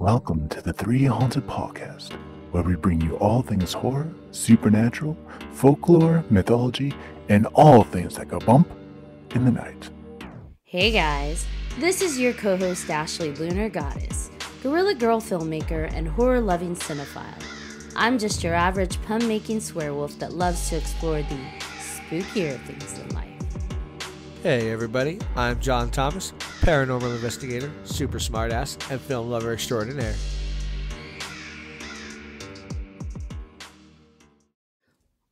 Welcome to the Three Haunted Podcast, where we bring you all things horror, supernatural, folklore, mythology, and all things that go bump in the night. Hey guys, this is your co-host Ashley Lunar Goddess, Gorilla Girl filmmaker and horror-loving cinephile. I'm just your average pun-making swearwolf that loves to explore the spookier things in life. Hey everybody, I'm John Thomas, paranormal investigator, super smartass, and film lover extraordinaire.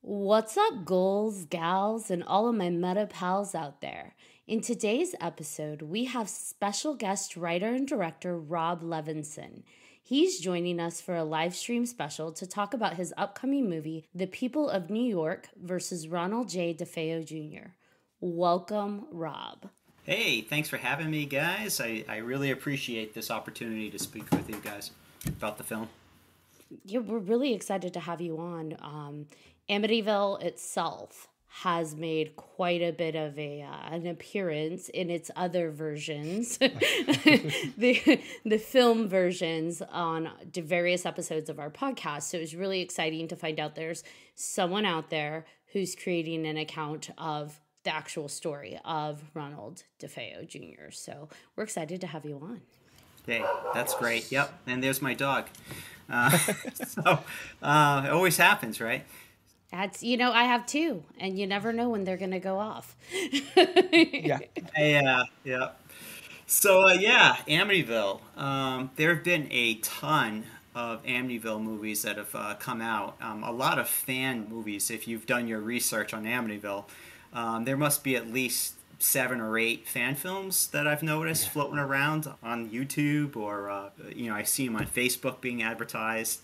What's up, ghouls, gals, and all of my meta pals out there? In today's episode, we have special guest writer and director Rob Levinson. He's joining us for a live stream special to talk about his upcoming movie, The People of New York versus Ronald J. DeFeo Jr. Welcome, Rob. Hey, thanks for having me, guys. I really appreciate this opportunity to speak with you guys about the film. Yeah, we're really excited to have you on. Amityville itself has made quite a bit of an appearance in its other versions, the film versions on the various episodes of our podcast. So it was really exciting to find out there's someone out there who's creating an account of the actual story of Ronald DeFeo Jr. So we're excited to have you on. Hey, that's great. Yep, and there's my dog. It always happens, right? That's, I have two, and you never know when they're going to go off. Yeah. Yeah. So, Amityville. There have been a ton of Amityville movies that have come out. A lot of fan movies, if you've done your research on Amityville. There must be at least 7 or 8 fan films that I've noticed floating around on YouTube, or I see them on Facebook being advertised.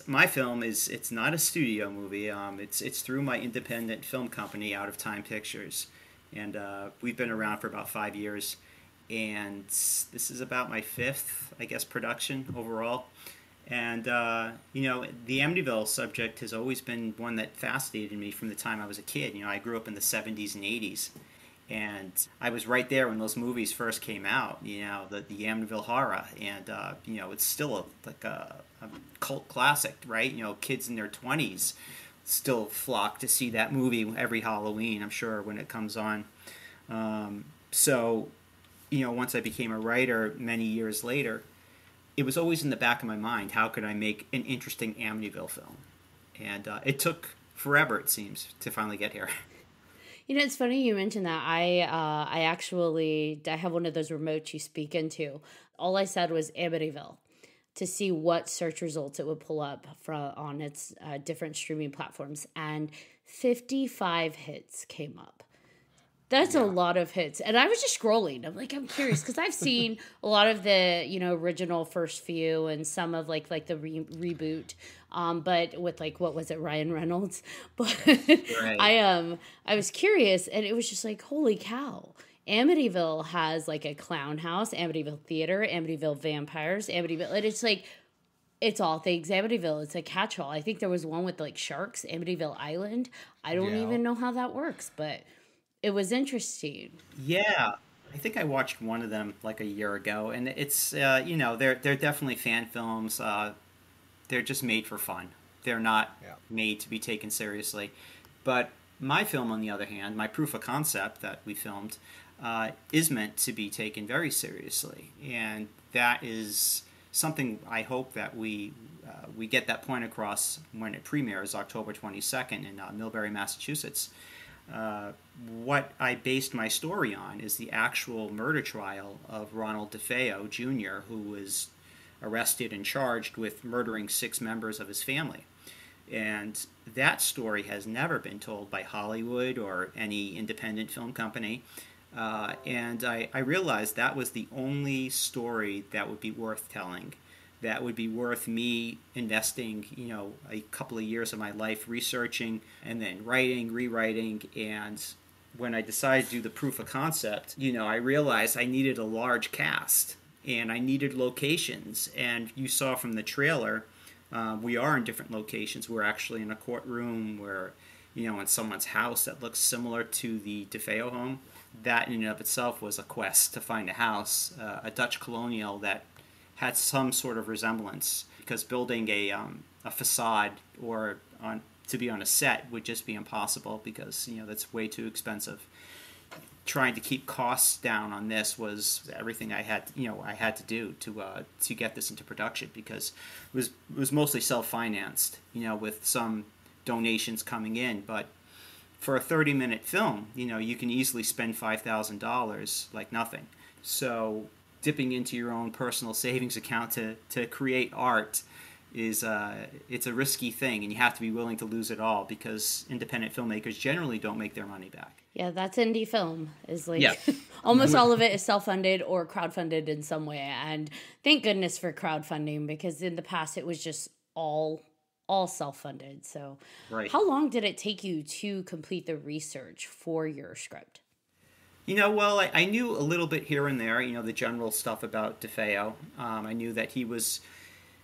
My film it's not a studio movie. It's through my independent film company, Out of Time Pictures, and we've been around for about 5 years, and this is about my 5th, I guess, production overall. And, the Amityville subject has always been one that fascinated me from the time I was a kid. I grew up in the 70s and 80s, and I was right there when those movies first came out, the Amityville Horror, and, it's still a cult classic, right? Kids in their 20s still flock to see that movie every Halloween, I'm sure, when it comes on. Once I became a writer many years later, it was always in the back of my mind, how could I make an interesting Amityville film? And it took forever, it seems, to finally get here. It's funny you mentioned that. I have one of those remotes you speak into. All I said was Amityville to see what search results it would pull up on its different streaming platforms. And 55 hits came up. That's a lot of hits. And I was just scrolling. I'm curious because I've seen a lot of the, original first few and some of like the reboot. But with what was it, Ryan Reynolds? But right. I was curious, and it was just like, holy cow. Amityville has a clown house, Amityville Theater, Amityville Vampires, Amityville. And it's it's all things Amityville. It's a catch-all. I think there was one with sharks, Amityville Island. I don't even know how that works, but it was interesting. Yeah, I think I watched one of them a year ago, and it's they're definitely fan films. They're just made for fun. They're not made to be taken seriously. But my film, on the other hand, my proof of concept that we filmed, is meant to be taken very seriously, and that is something I hope that we get that point across when it premieres October 22nd in Millbury, Massachusetts. What I based my story on is the actual murder trial of Ronald DeFeo Jr., who was arrested and charged with murdering 6 members of his family. And that story has never been told by Hollywood or any independent film company. And I realized that was the only story that would be worth telling, that would be worth me investing, a couple of years of my life researching and then writing, rewriting. And when I decided to do the proof of concept, I realized I needed a large cast and I needed locations. And you saw from the trailer, we are in different locations. We're actually in a courtroom. We're, in someone's house that looks similar to the DeFeo home. That in and of itself was a quest to find a house, a Dutch colonial that had some sort of resemblance, because building a facade or to be on a set would just be impossible, because that's way too expensive. Trying to keep costs down on this was everything I had to do to get this into production, because it was mostly self-financed, with some donations coming in. But for a 30-minute film, you can easily spend $5,000 like nothing. So dipping into your own personal savings account to create art is it's a risky thing, and you have to be willing to lose it all, because independent filmmakers generally don't make their money back. Yeah, that's indie film. Is like almost all of it is self-funded or crowdfunded in some way. And thank goodness for crowdfunding, because in the past it was just all self-funded. So right. How long did it take you to complete the research for your script? Well, I knew a little bit here and there, the general stuff about DeFeo. I knew that he was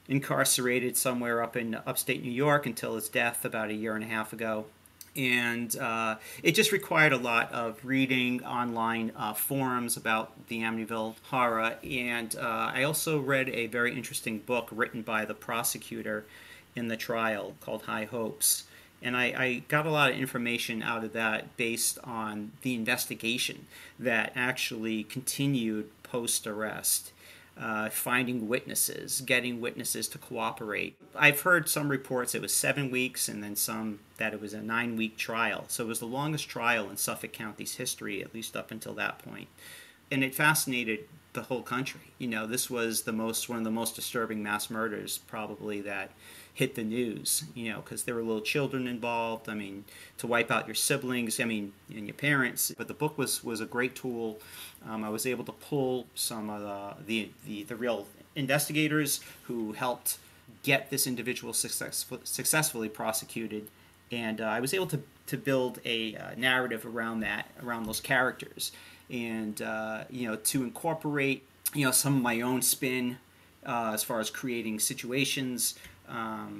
incarcerated somewhere up in upstate New York until his death about a year and a half ago. And it just required a lot of reading online forums about the Amityville horror. And I also read a very interesting book written by the prosecutor in the trial called High Hopes. And I got a lot of information out of that based on the investigation that actually continued post-arrest. Finding witnesses, getting witnesses to cooperate. I've heard some reports it was 7 weeks, and then some that it was a 9-week trial. So it was the longest trial in Suffolk County's history, at least up until that point. And it fascinated the whole country. This was one of the most disturbing mass murders probably that hit the news, because there were little children involved. I mean, to wipe out your siblings, and your parents. But the book was a great tool. I was able to pull some of the real investigators who helped get this individual successfully prosecuted, and I was able to build a narrative around those characters, and to incorporate some of my own spin as far as creating situations.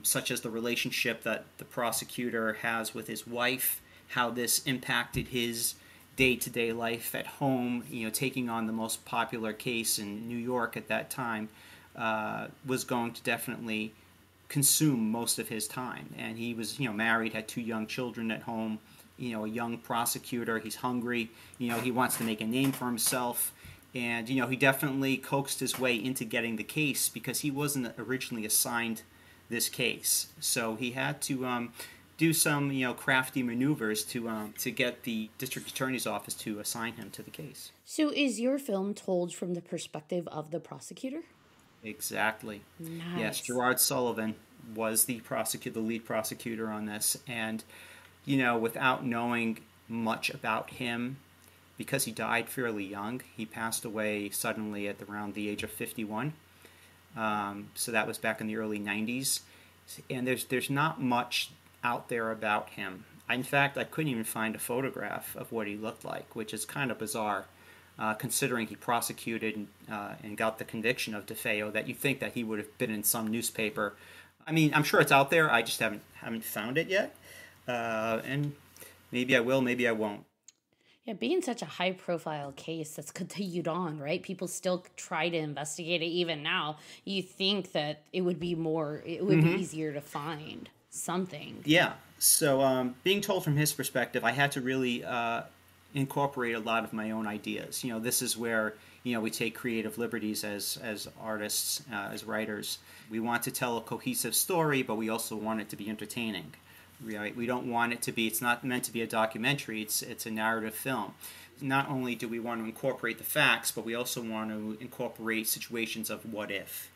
Such as the relationship that the prosecutor has with his wife, how this impacted his day-to-day life at home, taking on the most popular case in New York at that time, was going to definitely consume most of his time. And he was, married, had 2 young children at home, a young prosecutor. He's hungry, he wants to make a name for himself. And, he definitely coaxed his way into getting the case, because he wasn't originally assigned this case. So he had to do some, crafty maneuvers to get the district attorney's office to assign him to the case. So is your film told from the perspective of the prosecutor? Exactly. Nice. Yes, Gerard Sullivan was the lead prosecutor on this. And, without knowing much about him, because he died fairly young, he passed away suddenly at around the age of 51. So that was back in the early 90s. And there's not much out there about him. In fact, I couldn't even find a photograph of what he looked like, which is kind of bizarre, considering he prosecuted and got the conviction of DeFeo, that you think that he would have been in some newspaper. I'm sure it's out there. I just haven't found it yet. And maybe I will, maybe I won't. Yeah, being such a high-profile case that's continued on, right? People still try to investigate it even now. You think that it would be be easier to find something. Yeah. So being told from his perspective, I had to really incorporate a lot of my own ideas. This is where, we take creative liberties as artists, as writers. We want to tell a cohesive story, but we also want it to be entertaining. Right? We don't want it to be, it's not meant to be a documentary, it's a narrative film. Not only do we want to incorporate the facts, but we also want to incorporate situations of what if.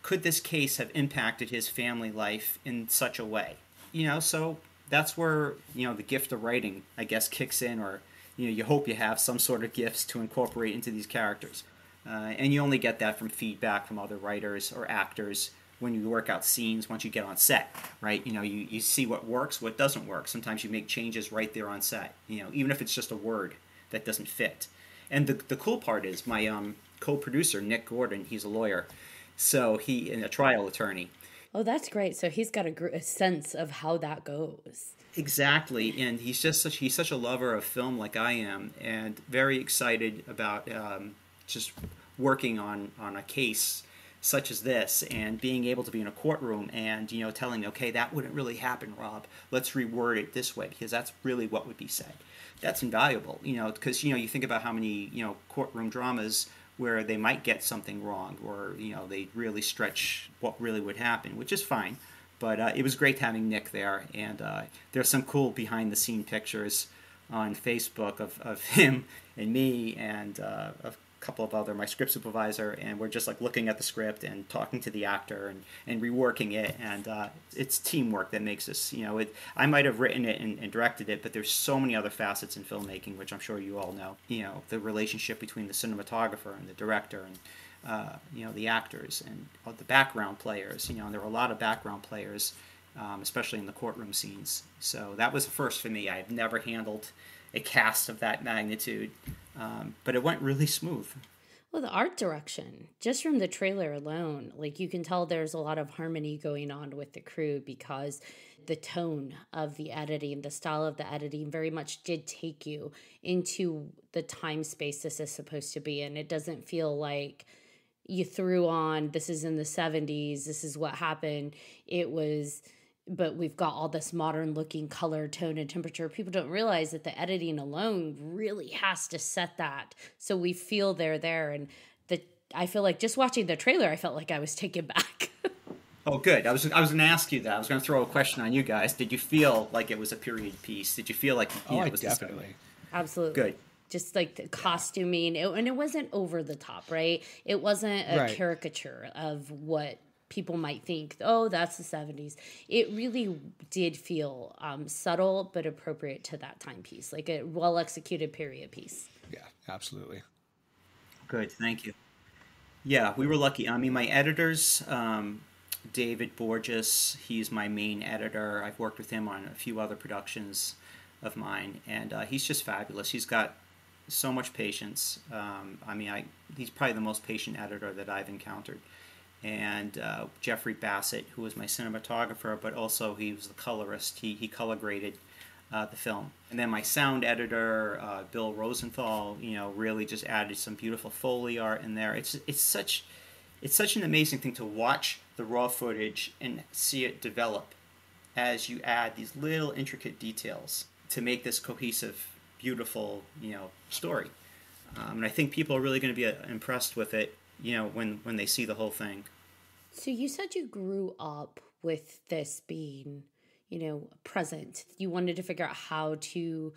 Could this case have impacted his family life in such a way? So that's where, the gift of writing, I guess, kicks in, or, you hope you have some sort of gifts to incorporate into these characters. And you only get that from feedback from other writers or actors when you work out scenes once you get on set, right? You see what works, what doesn't work. Sometimes you make changes right there on set, even if it's just a word that doesn't fit. And the cool part is my co-producer, Nick Gordon, he's a lawyer, so a trial attorney. Oh, that's great. So he's got a sense of how that goes. Exactly, and he's such a lover of film like I am, and very excited about just working on a case such as this, and being able to be in a courtroom and, you know, telling, okay, that wouldn't really happen, Rob. Let's reword it this way, because that's really what would be said. That's invaluable, you know, because, you know, you think about how many, you know, courtroom dramas where they might get something wrong, or, you know, they really stretch what really would happen, which is fine. But it was great having Nick there, and there's some cool behind-the-scene pictures on Facebook of him and me and a couple of other, my script supervisor, and we're just like looking at the script and talking to the actor and reworking it, and it's teamwork that makes us, you know, I might have written it and directed it, but there's so many other facets in filmmaking, which I'm sure you all know, you know, the relationship between the cinematographer and the director, and you know, the actors and the background players, you know, and there were a lot of background players, especially in the courtroom scenes. So that was a first for me. I've never handled a cast of that magnitude, but it went really smooth. Well, the art direction, just from the trailer alone, like you can tell there's a lot of harmony going on with the crew, because the tone of the editing, the style of the editing very much did take you into the time space this is supposed to be in. It doesn't feel like you threw on, this is in the 70s, this is what happened. It was, but we've got all this modern looking color, tone, and temperature. People don't realize that the editing alone really has to set that so we feel they're there. And I feel like just watching the trailer, I felt like I was taken back. Oh, good. I was going to ask you that. I was going to throw a question on you guys. Did you feel like it was a period piece? Did you feel like it was definitely. Absolutely. Good. Just like the costuming, and it wasn't over the top, right? It wasn't a caricature of what people might think, oh, that's the 70s. It really did feel subtle but appropriate to that timepiece, like a well-executed period piece. Yeah, absolutely. Good, thank you. Yeah, we were lucky. I mean, my editors, David Borges, he's my main editor. I've worked with him on a few other productions of mine, and he's just fabulous. He's got so much patience. I mean, he's probably the most patient editor that I've encountered. And Jeffrey Bassett, who was my cinematographer, but also he was the colorist. He color graded the film. And then my sound editor, Bill Rosenthal, you know, really just added some beautiful Foley art in there. It's such an amazing thing to watch the raw footage and see it develop as you add these little intricate details to make this cohesive, beautiful, you know, story. And I think people are really going to be impressed with it, you know, when they see the whole thing. So you said you grew up with this being, you know, present. You wanted to figure out how to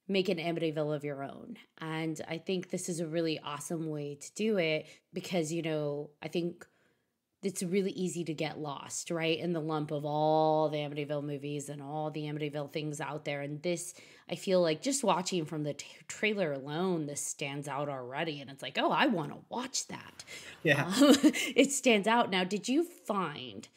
make an Amityville of your own. And I think this is a really awesome way to do it because, you know, I think it's really easy to get lost, right, in the lump of all the Amityville movies and all the Amityville things out there. And this, I feel like just watching from the trailer alone, this stands out already. And it's like, oh, I want to watch that. Yeah. It stands out. Now, did you find,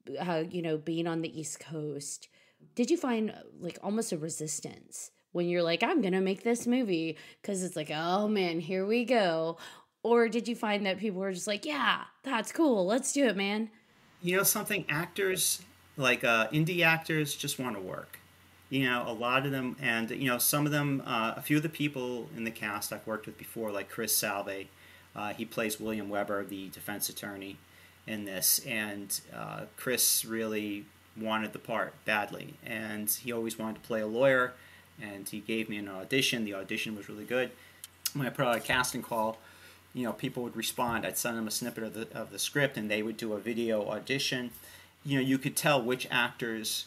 you know, being on the East Coast, did you find like almost a resistance when you're like, I'm going to make this movie? Because it's like, oh man, here we go. Or did you find that people were just like, yeah, that's cool, let's do it, man? You know something? Actors, like indie actors, just want to work. You know, a lot of them, and, you know, some of them, a few of the people in the cast I've worked with before, like Chris Salve, he plays William Weber, the defense attorney in this, and Chris really wanted the part badly, and he always wanted to play a lawyer, and he gave me an audition. The audition was really good. When I put out a casting call, you know, people would respond. I'd send them a snippet of the script, and they would do a video audition. You know, you could tell which actors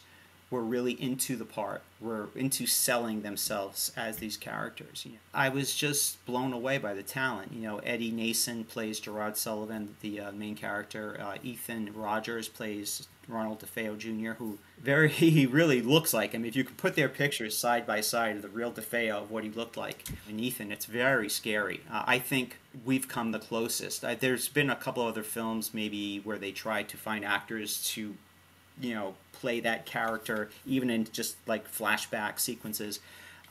were really into the part, were into selling themselves as these characters. You know, I was just blown away by the talent. You know, Eddie Nason plays Gerard Sullivan, the main character. Ethan Rogers plays Ronald DeFeo Jr., who he really looks like him. If you could put their pictures side by side of the real DeFeo of what he looked like. And Ethan, it's very scary. I think we've come the closest. There's been a couple other films maybe where they tried to find actors to, you know, play that character, even in just like flashback sequences.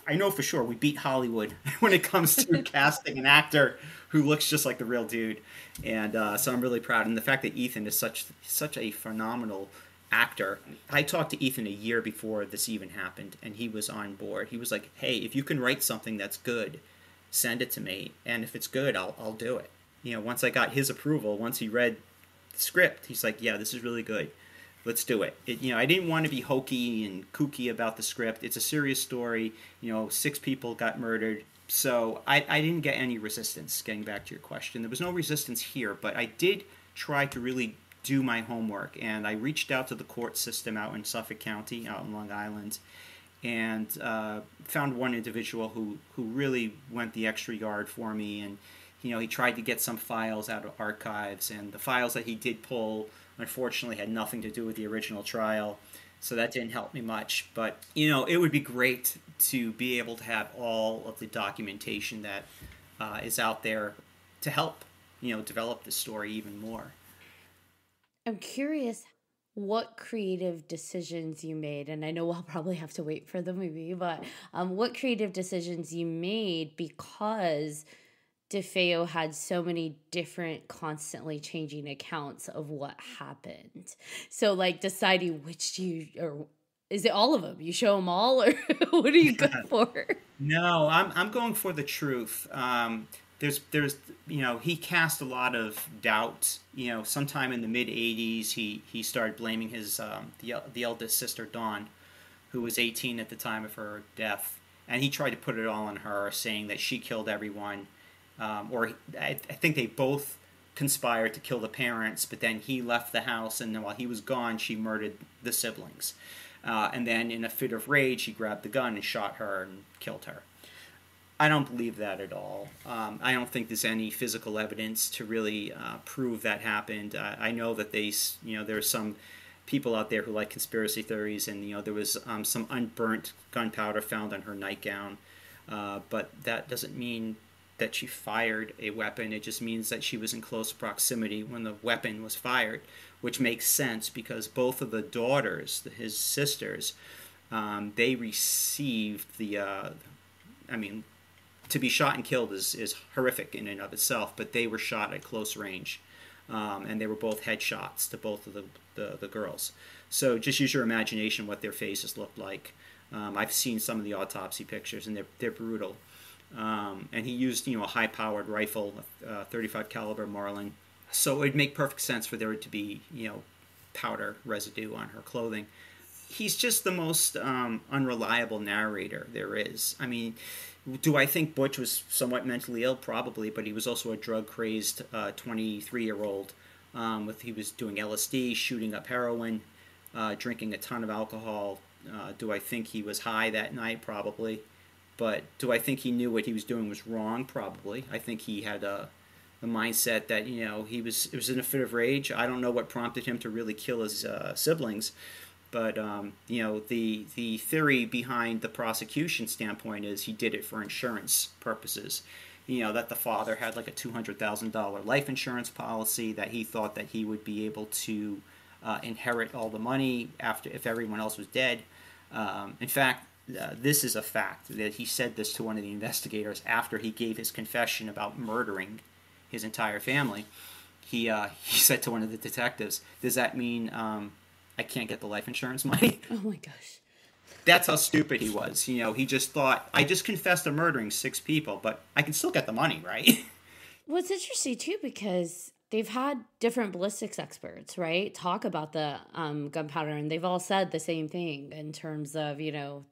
I know for sure we beat Hollywood when it comes to casting an actor who looks just like the real dude. And so I'm really proud. And the fact that Ethan is such a phenomenal actor. I talked to Ethan a year before this even happened, and he was on board. He was like, hey, if you can write something that's good, send it to me. And if it's good, I'll do it. You know, once I got his approval, once he read the script. He's like, yeah, this is really good. Let's do it. I didn't want to be hokey and kooky about the script. It's a serious story. 6 people got murdered. So I didn't get any resistance, getting back to your question. There was no resistance here, but I did try to really do my homework. And I reached out to the court system out in Suffolk County, out in Long Island, and found one individual who really went the extra yard for me. And, he tried to get some files out of archives. And the files that he did pull, unfortunately, had nothing to do with the original trial. So that didn't help me much. But, it would be great to be able to have all of the documentation that is out there to help, develop the story even more. I'm curious what creative decisions you made, and I know we'll probably have to wait for the movie, but what creative decisions you made because DeFeo had so many different constantly changing accounts of what happened. So deciding which or is it all of them? You show them all, or what do you go for? No, I'm going for the truth. There's he cast a lot of doubt. Sometime in the mid '80s, he started blaming his the eldest sister Dawn, who was 18 at the time of her death, and he tried to put it all on her, saying that she killed everyone. I think they both conspired to kill the parents, but then he left the house, and then while he was gone, she murdered the siblings. And then in a fit of rage, he grabbed the gun and shot her and killed her. I don't believe that at all. I don't think there's any physical evidence to really prove that happened. I know that there are some people out there who like conspiracy theories, and there was some unburnt gunpowder found on her nightgown, but that doesn't mean that she fired a weapon. It just means that she was in close proximity when the weapon was fired, which makes sense because both of the daughters, his sisters, they received to be shot and killed is horrific in and of itself, but they were shot at close range, and they were both headshots to both of the girls. So just use your imagination what their faces looked like. I've seen some of the autopsy pictures, and they're brutal. And he used, a high-powered rifle, 35 caliber Marlin. So it would make perfect sense for there to be, powder residue on her clothing. He's just the most unreliable narrator there is. I mean, do I think Butch was somewhat mentally ill? Probably, but he was also a drug-crazed 23-year-old. He was doing LSD, shooting up heroin, drinking a ton of alcohol. Do I think he was high that night? Probably. But do I think he knew what he was doing was wrong? Probably. I think he had a mindset that, it was in a fit of rage. I don't know what prompted him to really kill his siblings. But, the theory behind the prosecution standpoint is he did it for insurance purposes. That the father had like a $200,000 life insurance policy, that he thought that he would be able to inherit all the money if everyone else was dead. In fact, this is a fact that he said this to one of the investigators after he gave his confession about murdering his entire family. He said to one of the detectives, "Does that mean I can't get the life insurance money?" Oh my gosh. That's how stupid he was. He just thought, I just confessed to murdering 6 people, but I can still get the money, right? Well, it's interesting too because they've had different ballistics experts, right, talk about the gunpowder, and they've all said the same thing in terms of,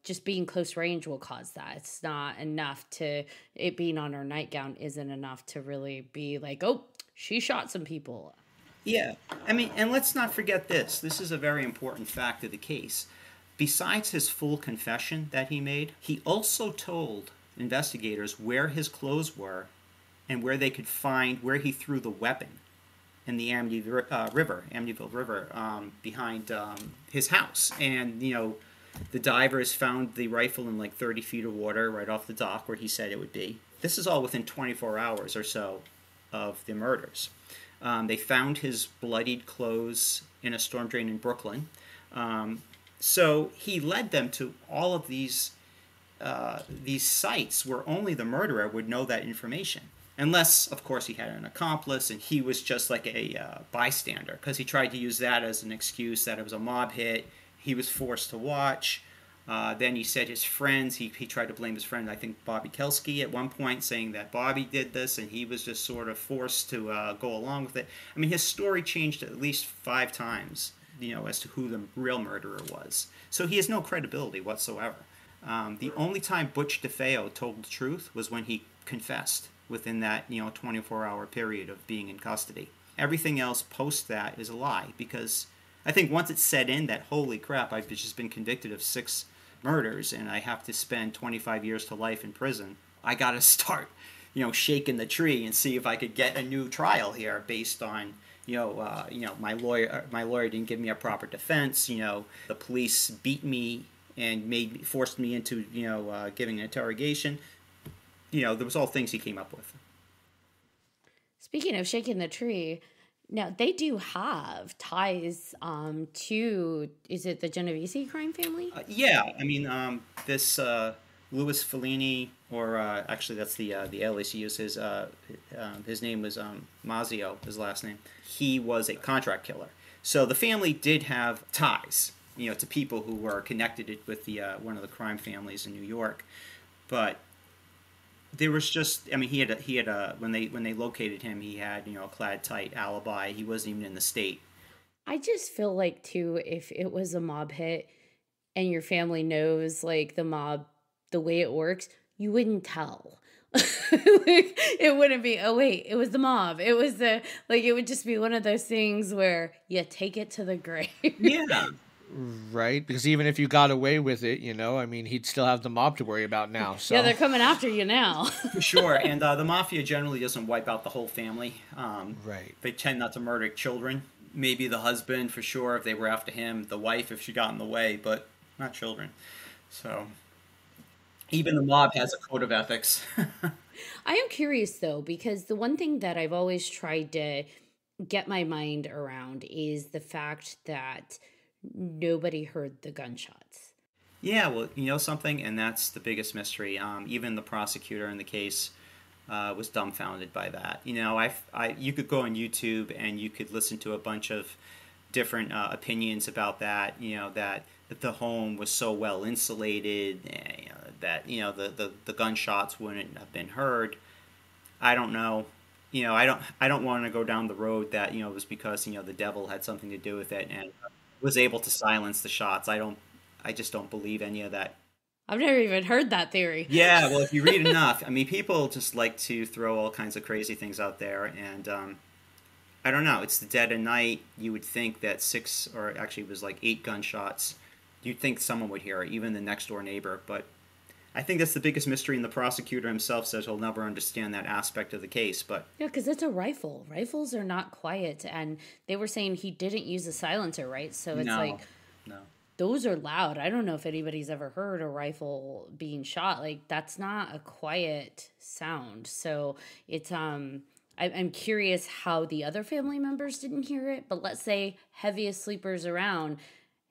just being close range will cause that. It's not enough it being on her nightgown isn't enough to really be like, oh, she shot some people. Yeah. I mean, and let's not forget this. This is a very important fact of the case. Besides his full confession that he made, he also told investigators where his clothes were and where they could find where he threw the weapon in the Amityville River, behind his house. And, the divers found the rifle in like 30 feet of water right off the dock where he said it would be. This is all within 24 hours or so of the murders. They found his bloodied clothes in a storm drain in Brooklyn. So he led them to all of these sites where only the murderer would know that information. Unless, of course, he had an accomplice and he was just like a bystander, because he tried to use that as an excuse that it was a mob hit. He was forced to watch. Then he said his friends, he tried to blame his friend, I think Bobby Kelsky at one point, saying that Bobby did this and he was just sort of forced to go along with it. I mean, his story changed at least 5 times, as to who the real murderer was. So he has no credibility whatsoever. The only time Butch DeFeo told the truth was when he confessed within that 24-hour period of being in custody. Everything else post that is a lie, because I think once it's set in that, holy crap, I've just been convicted of 6 murders and I have to spend 25 years to life in prison, I got to start shaking the tree and see if I could get a new trial here based on my lawyer didn't give me a proper defense, the police beat me and forced me into giving an interrogation. There was all things he came up with. Speaking of shaking the tree, now they do have ties to, is it the Genovese crime family? Yeah, I mean, this Louis Fellini, or actually that's the alias he used. His name was Mazio, his last name. He was a contract killer. So the family did have ties, to people who were connected with the one of the crime families in New York, but there was just, I mean, he had a when they located him, he had a clad tight alibi. He wasn't even in the state. I just feel like too, if it was a mob hit and your family knows like the mob, the way it works, you wouldn't tell. Like, it wouldn't be, oh wait, it was the mob. It was it would just be one of those things where you take it to the grave. Yeah. Right, because even if you got away with it, I mean, he'd still have the mob to worry about now. So. Yeah, they're coming after you now. For sure, and the mafia generally doesn't wipe out the whole family. Right. They tend not to murder children. Maybe the husband, for sure, if they were after him. The wife, if she got in the way, but not children. So even the mob has a code of ethics. I am curious, though, because the one thing that I've always tried to get my mind around is the fact that nobody heard the gunshots. Yeah, well, something, and that's the biggest mystery. Even the prosecutor in the case was dumbfounded by that. You could go on YouTube and you could listen to a bunch of different opinions about that. That the home was so well insulated, that the gunshots wouldn't have been heard. I don't know. I don't want to go down the road that it was because the devil had something to do with it and was able to silence the shots. I just don't believe any of that. I've never even heard that theory. Yeah, well, if you read enough, I mean, people just like to throw all kinds of crazy things out there, and I don't know. It's the dead of night. You would think that 6, or actually it was like 8 gunshots. You'd think someone would hear it, even the next door neighbor. But I think that's the biggest mystery, and the prosecutor himself says he'll never understand that aspect of the case. But yeah, because it's a rifle. Rifles are not quiet, and they were saying he didn't use a silencer, right? So it's no. Those are loud. I don't know if anybody's ever heard a rifle being shot. Like, that's not a quiet sound. So it's I'm curious how the other family members didn't hear it, but let's say heaviest sleepers around,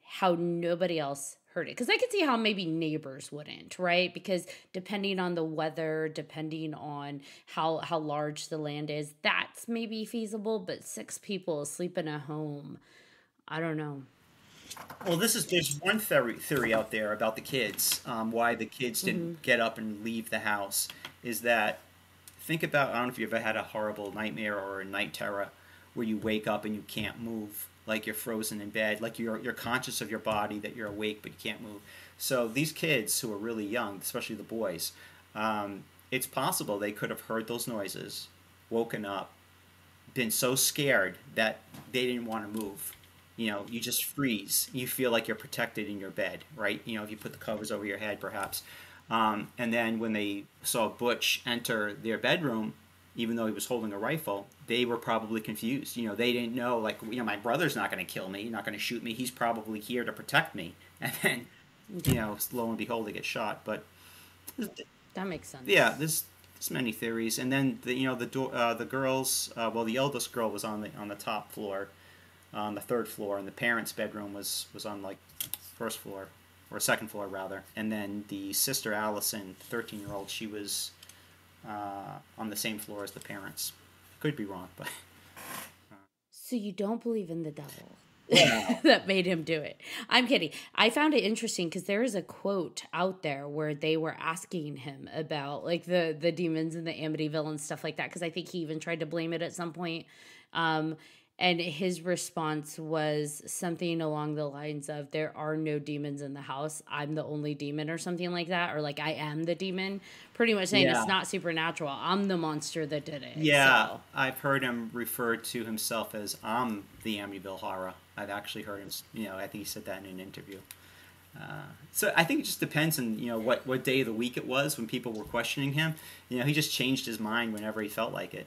how nobody else heard it. Because I could see how maybe neighbors wouldn't, right? Because depending on the weather, depending on how large the land is, that's maybe feasible. But 6 people asleep in a home, I don't know. Well, there's one theory out there about the kids, why the kids didn't get up and leave the house, is that, think about, I don't know if you've ever had a horrible nightmare or a night terror where you wake up and you can't move, like you're frozen in bed, like you're conscious of your body, that you're awake but you can't move. So these kids who are really young, especially the boys, it's possible they could have heard those noises, woken up, been so scared that they didn't want to move. You just freeze. You feel like you're protected in your bed, right? If you put the covers over your head, perhaps. And then when they saw Butch enter their bedroom, even though he was holding a rifle, they were probably confused. They didn't know, like, my brother's not going to kill me, not going to shoot me. He's probably here to protect me. And then, lo and behold, they get shot. But that makes sense. Yeah, there's many theories. And then the girls. Well, the eldest girl was on the top floor. On the 3rd floor, and the parents' bedroom was on like 1st floor, or 2nd floor rather. And then the sister Allison, 13-year-old, she was on the same floor as the parents. Could be wrong, but so you don't believe in the devil? Wow. that made him do it. I'm kidding. I found it interesting because there is a quote out there where they were asking him about like the demons in the Amityville and stuff like that, because I think he even tried to blame it at some point. And his response was something along the lines of, there are no demons in the house. I'm the only demon, or something like that. Or like, I am the demon. Pretty much saying it's not supernatural. I'm the monster that did it. Yeah, so. I've heard him refer to himself as I'm the Amityville Horror. I've actually heard him, I think he said that in an interview. So I think it just depends on, what day of the week it was when people were questioning him. He just changed his mind whenever he felt like it.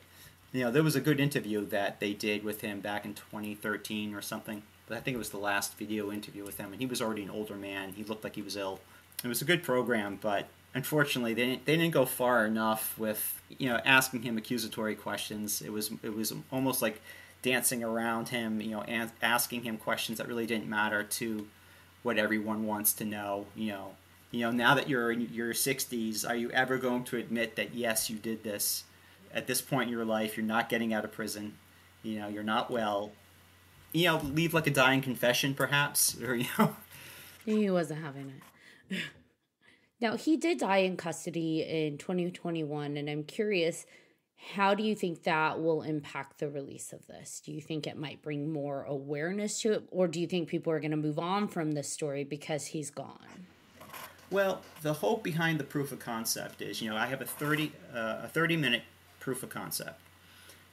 There was a good interview that they did with him back in 2013 or something. But I think it was the last video interview with him, and he was already an older man. He looked like he was ill. It was a good program, but unfortunately, they didn't go far enough with asking him accusatory questions. It was almost like dancing around him, asking him questions that really didn't matter to what everyone wants to know. Now that you're in your 60s, are you ever going to admit that yes, you did this? At this point in your life, you're not getting out of prison. You're not well. Leave like a dying confession, perhaps, or He wasn't having it. Now, he did die in custody in 2021, and I'm curious, how do you think that will impact the release of this? Do you think it might bring more awareness to it, or do you think people are going to move on from this story because he's gone? Well, the hope behind the proof of concept is, I have a 30-minute proof of concept.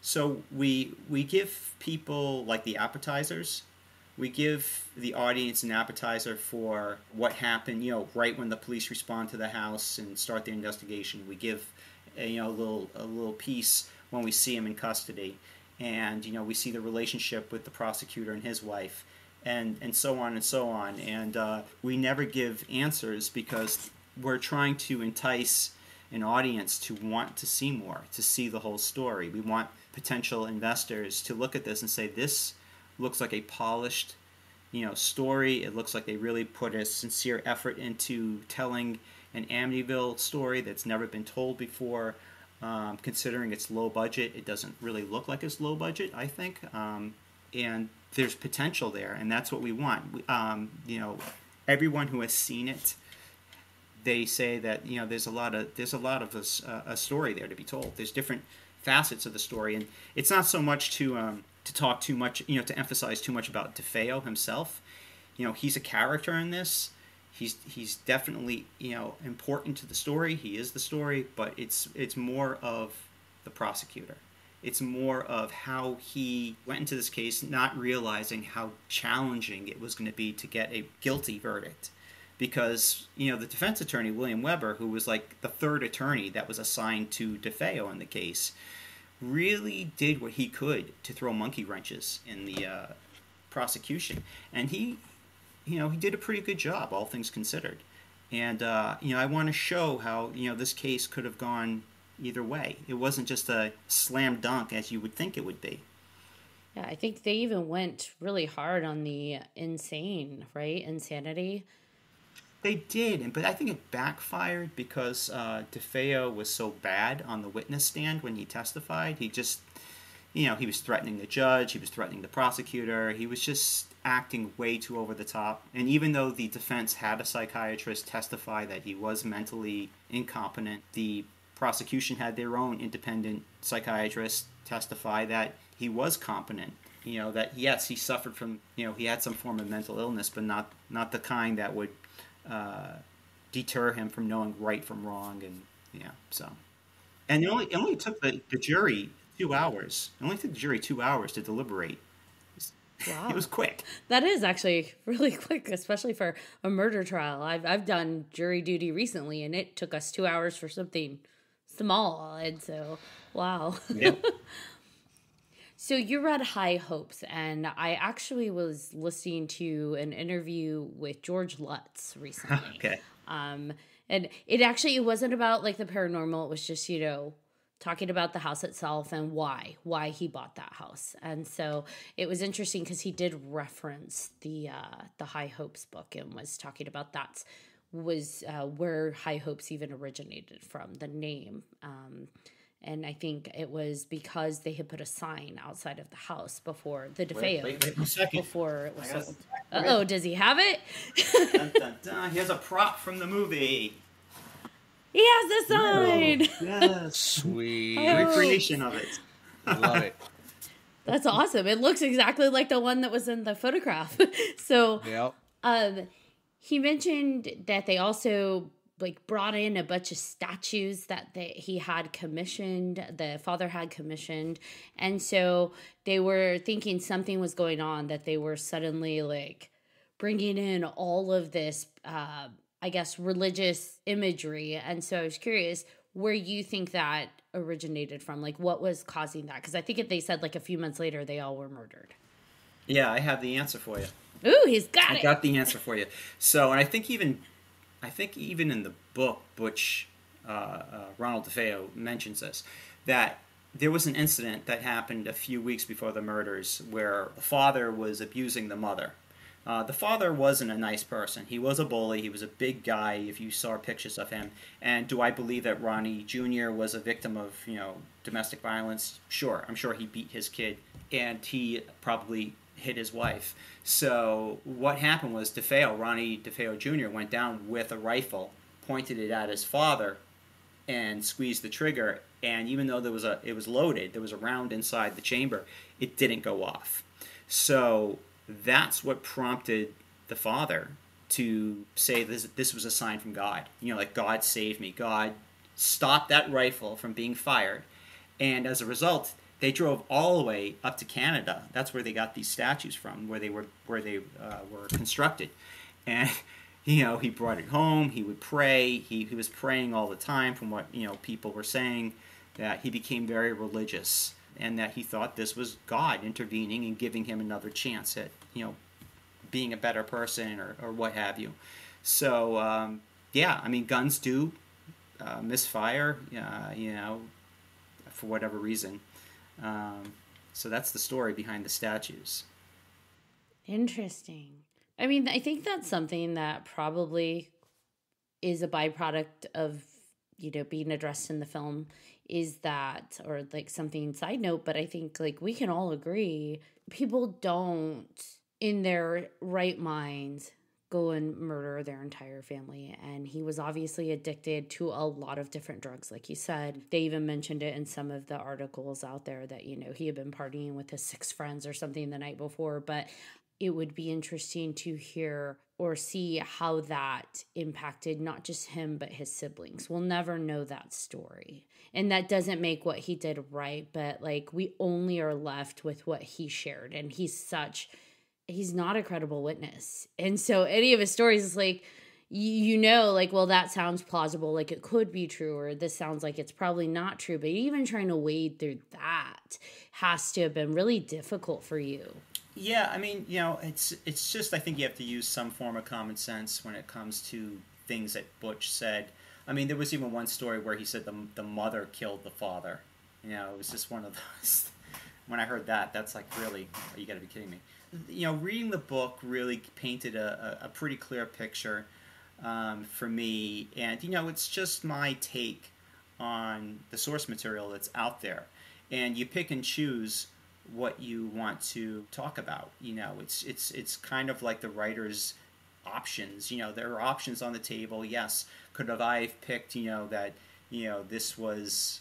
So we give people like the appetizers. We give the audience an appetizer for what happened, right when the police respond to the house and start their investigation. We give a little piece when we see him in custody, and we see the relationship with the prosecutor and his wife, and so on and so on. And we never give answers because we're trying to entice an audience to want to see more, to see the whole story. We want potential investors to look at this and say, this looks like a polished, story. It looks like they really put a sincere effort into telling an Amityville story that's never been told before. Considering it's low budget, it doesn't really look like it's low budget, I think. And there's potential there, and that's what we want. Everyone who has seen it, they say that there's a lot of a story there to be told. There's different facets of the story, and it's not so much to talk too much, to emphasize too much about DeFeo himself. He's a character in this. He's definitely important to the story. He is the story, but it's more of the prosecutor. It's more of how he went into this case not realizing how challenging it was going to be to get a guilty verdict. Because, the defense attorney, William Weber, who was like the third attorney that was assigned to DeFeo in the case, really did what he could to throw monkey wrenches in the prosecution. And he did a pretty good job, all things considered. And, I want to show how, this case could have gone either way. It wasn't just a slam dunk as you would think it would be. Yeah, I think they even went really hard on the insanity. They did, but I think it backfired because DeFeo was so bad on the witness stand when he testified. He just, he was threatening the judge, he was threatening the prosecutor, he was just acting way too over the top. And even though the defense had a psychiatrist testify that he was mentally incompetent, the prosecution had their own independent psychiatrist testify that he was competent. That yes, he suffered from, he had some form of mental illness, but not the kind that would deter him from knowing right from wrong, and and it only took the jury 2 hours. It only took the jury 2 hours to deliberate. Wow. It was quick. That is actually really quick, especially for a murder trial. I've done jury duty recently, and it took us 2 hours for something small, and so wow. Yep. So you read High Hopes, and I actually was listening to an interview with George Lutz recently. Okay. And it wasn't about like the paranormal. It was just, talking about the house itself and why he bought that house. And so it was interesting because he did reference the High Hopes book and was talking about where High Hopes even originated from, the name. And I think it was because they had put a sign outside of the house before the DeFeo. Wait 1 second. Before it was sold. Uh-oh, does he have it? Dun, dun, dun. He has a prop from the movie. He has the sign. Yes. Sweet. Recreation of it. Love it. That's awesome. It looks exactly like the one that was in the photograph. So, Yep. he mentioned that they also brought in a bunch of statues that he had commissioned, the father had commissioned. And so they were thinking something was going on, that they were suddenly bringing in all of this, I guess, religious imagery. And so I was curious where you think that originated from, what was causing that? Because I think they said a few months later they all were murdered. Yeah, I have the answer for you. Ooh, he's got it. I got the answer for you. So, and I think even in the book, Butch, Ronald DeFeo mentions this, that there was an incident that happened a few weeks before the murders where the father was abusing the mother. The father wasn't a nice person. He was a bully. He was a big guy, if you saw pictures of him. And do I believe that Ronnie Jr. was a victim of, domestic violence? Sure. I'm sure he beat his kid, and he probably hit his wife. So what happened was Ronnie DeFeo Jr. went down with a rifle, pointed it at his father, and squeezed the trigger. And even though it was loaded, there was a round inside the chamber, it didn't go off. So that's what prompted the father to say this was a sign from God. God saved me. God stopped that rifle from being fired. And as a result, they drove all the way up to Canada. That's where they got these statues from, where they were constructed. And he brought it home. He would pray. He was praying all the time, from what people were saying, that he became very religious, and that he thought this was God intervening and giving him another chance at being a better person or what have you. So guns do misfire, for whatever reason. So that's the story behind the statues. Interesting. I mean, I think that's something that probably is a byproduct of, being addressed in the film, is that, or something side note, but I think we can all agree, people don't in their right minds go and murder their entire family. And he was obviously addicted to a lot of different drugs, like you said. They even mentioned it in some of the articles out there that, he had been partying with his 6 friends or something the night before. But it would be interesting to hear or see how that impacted not just him, but his siblings. We'll never know that story. And that doesn't make what he did right, but we only are left with what he shared. And he's not a credible witness. And so any of his stories is well, that sounds plausible, it could be true, or this sounds like it's probably not true. But even trying to wade through that has to have been really difficult for you. Yeah, I mean, it's just, I think you have to use some form of common sense when it comes to things that Butch said. I mean, there was even one story where he said the mother killed the father. It was just one of those. When I heard that, that's really, you got to be kidding me. Reading the book really painted a pretty clear picture for me. And, it's just my take on the source material that's out there. And you pick and choose what you want to talk about. It's kind of like the writer's options. There are options on the table. Yes, could have I picked that this was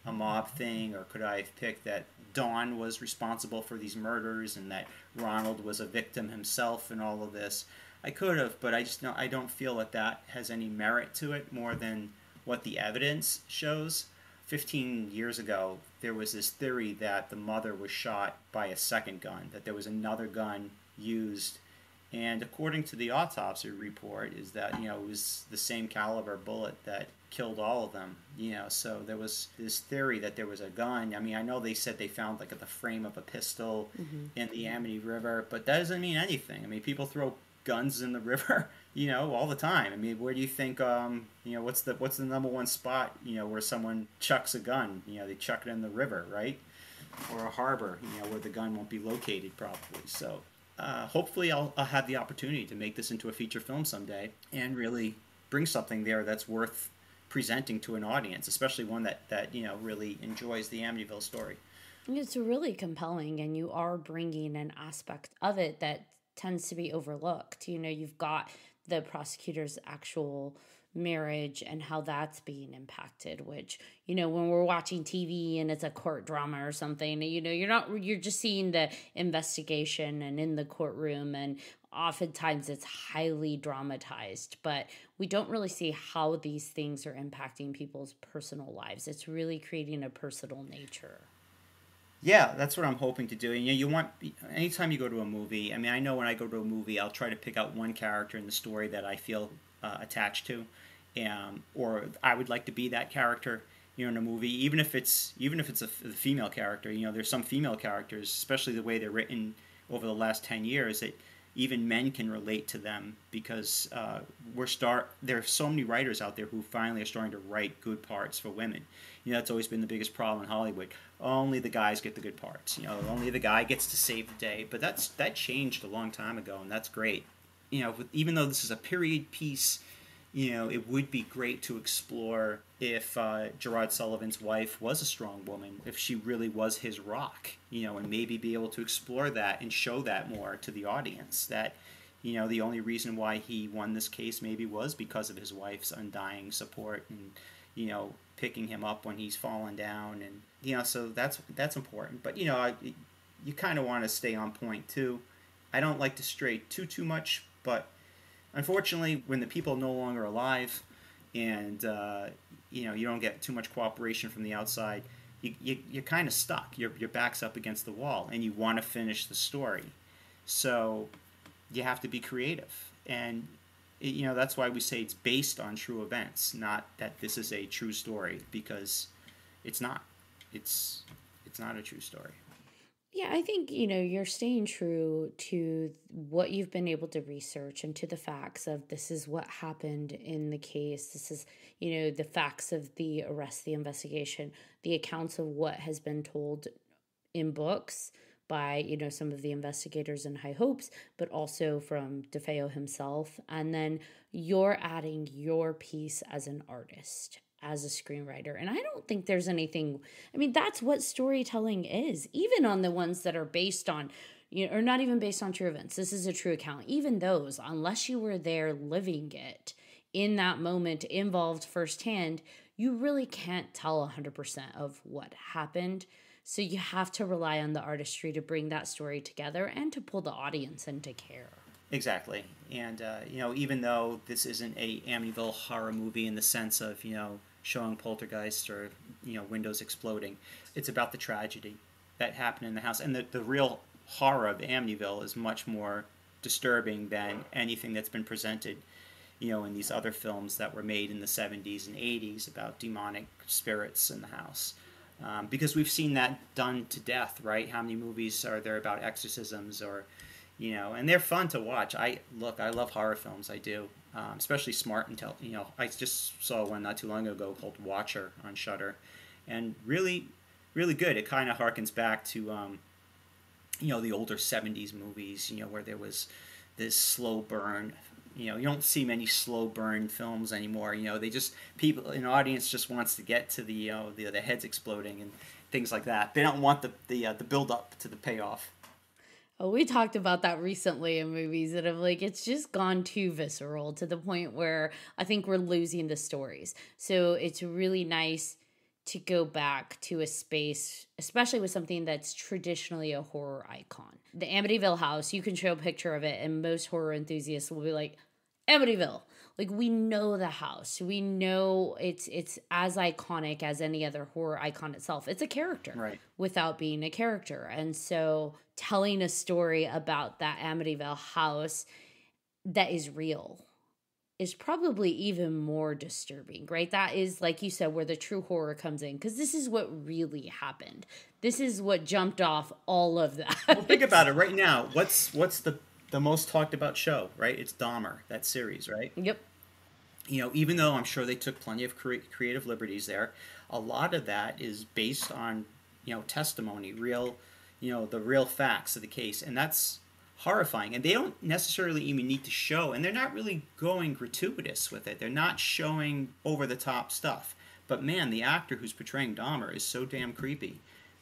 a mob thing, or could I have picked that Don was responsible for these murders and that Ronald was a victim himself and all of this? I could have, but I don't feel that has any merit to it more than what the evidence shows. 15 years ago, there was this theory that the mother was shot by a second gun, that there was another gun used. And according to the autopsy report, is that, it was the same caliber bullet that killed all of them. So there was this theory that there was a gun. I mean, I know they said they found the frame of a pistol in the Amity River, but that doesn't mean anything. I mean, people throw guns in the river, all the time. I mean, where do you think, what's the number one spot, where someone chucks a gun? They chuck it in the river, right? Or a harbor, where the gun won't be located probably. So hopefully I'll have the opportunity to make this into a feature film someday and really bring something there that's worth presenting to an audience, especially one that really enjoys the Amityville story. It's really compelling, and you are bringing an aspect of it that tends to be overlooked. You've got the prosecutor's actual marriage and how that's being impacted, which, when we're watching TV and it's a court drama or something, you're just seeing the investigation and in the courtroom, and oftentimes it's highly dramatized, but we don't really see how these things are impacting people's personal lives. It's really creating a personal nature. Yeah, that's what I'm hoping to do. And you want, anytime you go to a movie, I mean, I know when I go to a movie, I'll try to pick out one character in the story that I feel attached to, or I would like to be that character, in a movie, even if it's a female character. There's some female characters, especially the way they're written over the last 10 years, that even men can relate to them, because there are so many writers out there who finally are starting to write good parts for women. That's always been the biggest problem in Hollywood. Only the guys get the good parts. Only the guy gets to save the day. But that changed a long time ago, and that's great. Even though this is a period piece, it would be great to explore if Gerard Sullivan's wife was a strong woman, if she really was his rock, and maybe be able to explore that and show that more to the audience, that, the only reason why he won this case maybe was because of his wife's undying support and, picking him up when he's fallen down. And, so that's important. But, you kind of want to stay on point too. I don't like to stray too much, but unfortunately, when the people are no longer alive, and you don't get too much cooperation from the outside, you're kind of stuck. Your back's up against the wall, and you want to finish the story. So you have to be creative, and that's why we say it's based on true events, not that this is a true story, because it's not. It's not a true story. Yeah, I think, you're staying true to what you've been able to research and to the facts of this is what happened in the case. This is, the facts of the arrest, the investigation, the accounts of what has been told in books by, some of the investigators in High Hopes, but also from DeFeo himself. And then you're adding your piece as an artist, as a screenwriter. And I don't think there's anything, that's what storytelling is, even on the ones that are based on, or not even based on true events. This is a true account. Even those, unless you were there living it in that moment, involved firsthand, you really can't tell 100% of what happened. So you have to rely on the artistry to bring that story together and to pull the audience into care. Exactly. And, even though this isn't a Amityville horror movie in the sense of, showing poltergeists or, windows exploding, it's about the tragedy that happened in the house. And the real horror of Amityville is much more disturbing than anything that's been presented, in these other films that were made in the 70s and 80s about demonic spirits in the house. Because we've seen that done to death, right? How many movies are there about exorcisms or, and they're fun to watch. I love horror films. I do, especially smart and I just saw one not too long ago called Watcher on Shudder, and really, really good. It kind of harkens back to, the older 70s movies, where there was this slow burn. You don't see many slow burn films anymore. They just, people, an audience just wants to get to the heads exploding and things like that. They don't want the build up to the payoff. Oh, we talked about that recently in movies that have it's just gone too visceral to the point where I think we're losing the stories. So it's really nice to go back to a space, especially with something that's traditionally a horror icon. The Amityville house, you can show a picture of it and most horror enthusiasts will be like, Amityville. We know the house. We know it's as iconic as any other horror icon itself. It's a character, right, without being a character. And so telling a story about that Amityville house that is real is probably even more disturbing, right? That is, like you said, where the true horror comes in, because this is what really happened. This is what jumped off all of that. Well, think about it right now. What's the most talked about show, right? It's Dahmer, that series, right? Yep. Even though I'm sure they took plenty of creative liberties there, a lot of that is based on, testimony, real, the real facts of the case. And that's horrifying, and they don't necessarily even need to show, and they're not really going gratuitous with it. They're not showing over the top stuff. But man, the actor who's portraying Dahmer is so damn creepy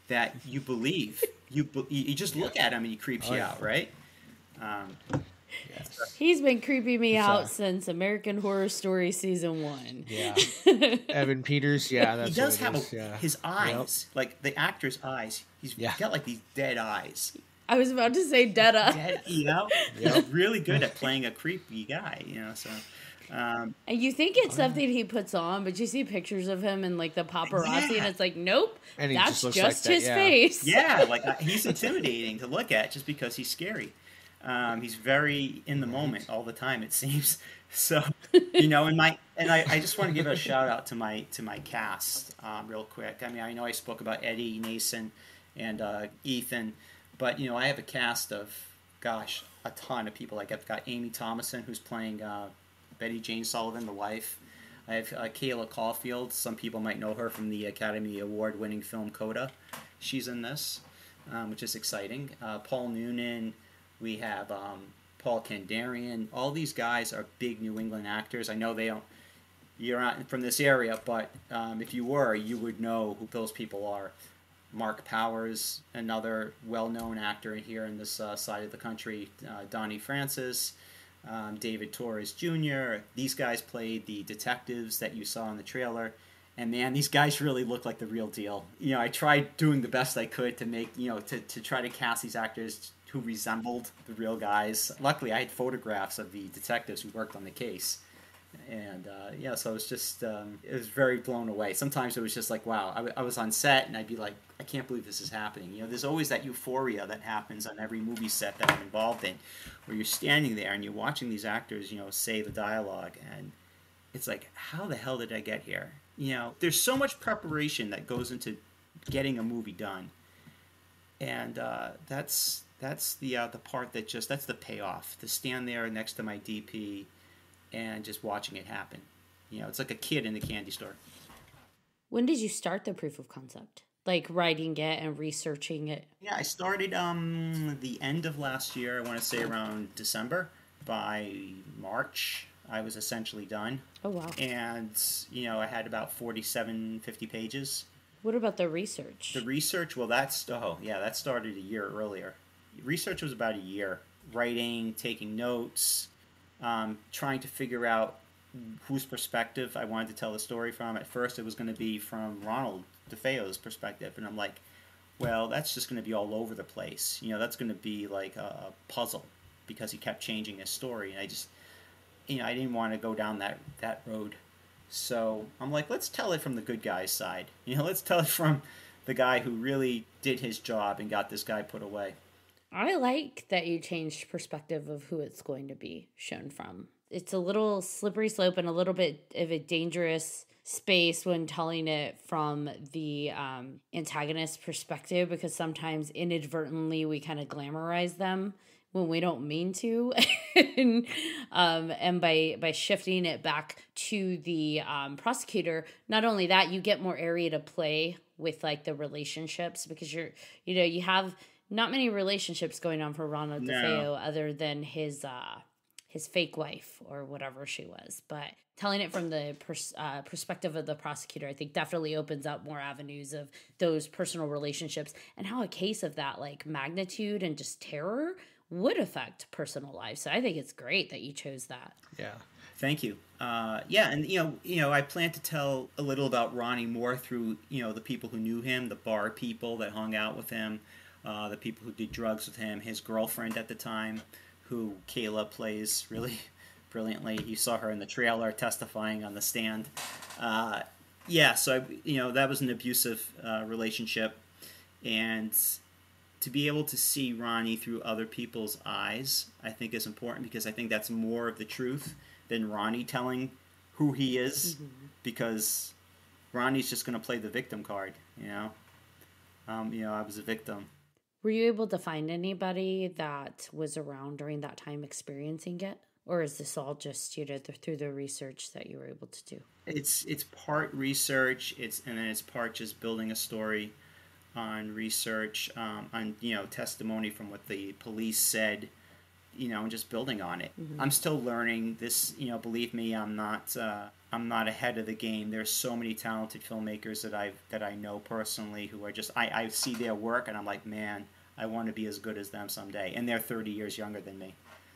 that you believe you just look at him and he creeps you out, right? Yes. He's been creeping me out since American Horror Story season 1. Yeah. Evan Peters, yeah, that's he does what it have is. his eyes, like the actor's eyes. He's got like these dead eyes. I was about to say Detta. Dead, you know? He's really good at playing a creepy guy, you know, so... and you think it's something he puts on, but you see pictures of him and like the paparazzi, and it's like, nope, and that's just just like his face. Yeah, like he's intimidating to look at just because he's scary. He's very in the moment all the time, it seems. So, you know, I just want to give a shout out to my cast real quick. I mean, I know I spoke about Eddie, Nason, and Ethan, but you know, I have a cast of a ton of people. Like I've got Amy Thomason, who's playing Betty Jane Sullivan, the wife. I have Kayla Caulfield. Some people might know her from the Academy Award-winning film Coda. She's in this, which is exciting. Paul Noonan. We have Paul Kandarian. All these guys are big New England actors. I know you're not from this area, but if you were, you would know who those people are. Mark Powers, another well-known actor here in this side of the country. Donnie Francis. David Torres Jr. These guys played the detectives that you saw in the trailer, and man, these guys really look like the real deal. You know, I tried doing the best I could to make, you know, to try to cast these actors who resembled the real guys. Luckily, I had photographs of the detectives who worked on the case, and so it was just it was very blown away. Sometimes it was just like, wow, I was on set and I'd be like, I can't believe this is happening. You know, there's always that euphoria that happens on every movie set that I'm involved in, where you're standing there and you're watching these actors, you know, say the dialogue, and it's like, how the hell did I get here? You know, there's so much preparation that goes into getting a movie done, and that's the part that's the payoff. To stand there next to my DP and just watching it happen. You know, it's like a kid in the candy store. When did you start the proof of concept? Like writing it and researching it? Yeah, I started the end of last year. I want to say around December. By March, I was essentially done. Oh, wow. And, you know, I had about 50 pages. What about the research? The research, well, that started a year earlier. Research was about a year. Writing, taking notes, trying to figure out whose perspective I wanted to tell the story from. At first, it was going to be from Ronald DeFeo's perspective, and I'm like, well, that's just going to be all over the place. You know, that's going to be like a puzzle, because he kept changing his story, and I just, you know, I didn't want to go down that road. So I'm like, let's tell it from the good guy's side. You know, let's tell it from the guy who really did his job and got this guy put away. I like that you changed perspective of who it's going to be shown from. It's a little slippery slope and a little bit of a dangerous space when telling it from the antagonist perspective, because sometimes inadvertently we kind of glamorize them when we don't mean to. and by shifting it back to the prosecutor, not only that, you get more area to play with like the relationships, because you have not many relationships going on for Ronald DeFeo other than his fake wife or whatever she was. But telling it from the perspective of the prosecutor, I think definitely opens up more avenues of those personal relationships and how a case of that like magnitude and just terror would affect personal life. So I think it's great that you chose that. Yeah. Thank you. And you know, I plan to tell a little about Ronnie more through, you know, the people who knew him, the bar people that hung out with him, the people who did drugs with him, his girlfriend at the time, who Kayla plays really brilliantly. You saw her in the trailer testifying on the stand. So you know, that was an abusive relationship, and to be able to see Ronnie through other people's eyes, I think is important, because I think that's more of the truth than Ronnie telling who he is, because Ronnie's just going to play the victim card, you know. I was a victim. Were you able to find anybody that was around during that time experiencing it? Or is this all just, you know, through the research that you were able to do? It's part research, and then it's part just building a story on research, on, you know, testimony from what the police said, and just building on it. I'm still learning this, believe me, I'm not ahead of the game. There's so many talented filmmakers that I know personally who are just, I see their work and I'm like, man, I want to be as good as them someday. And they're 30 years younger than me.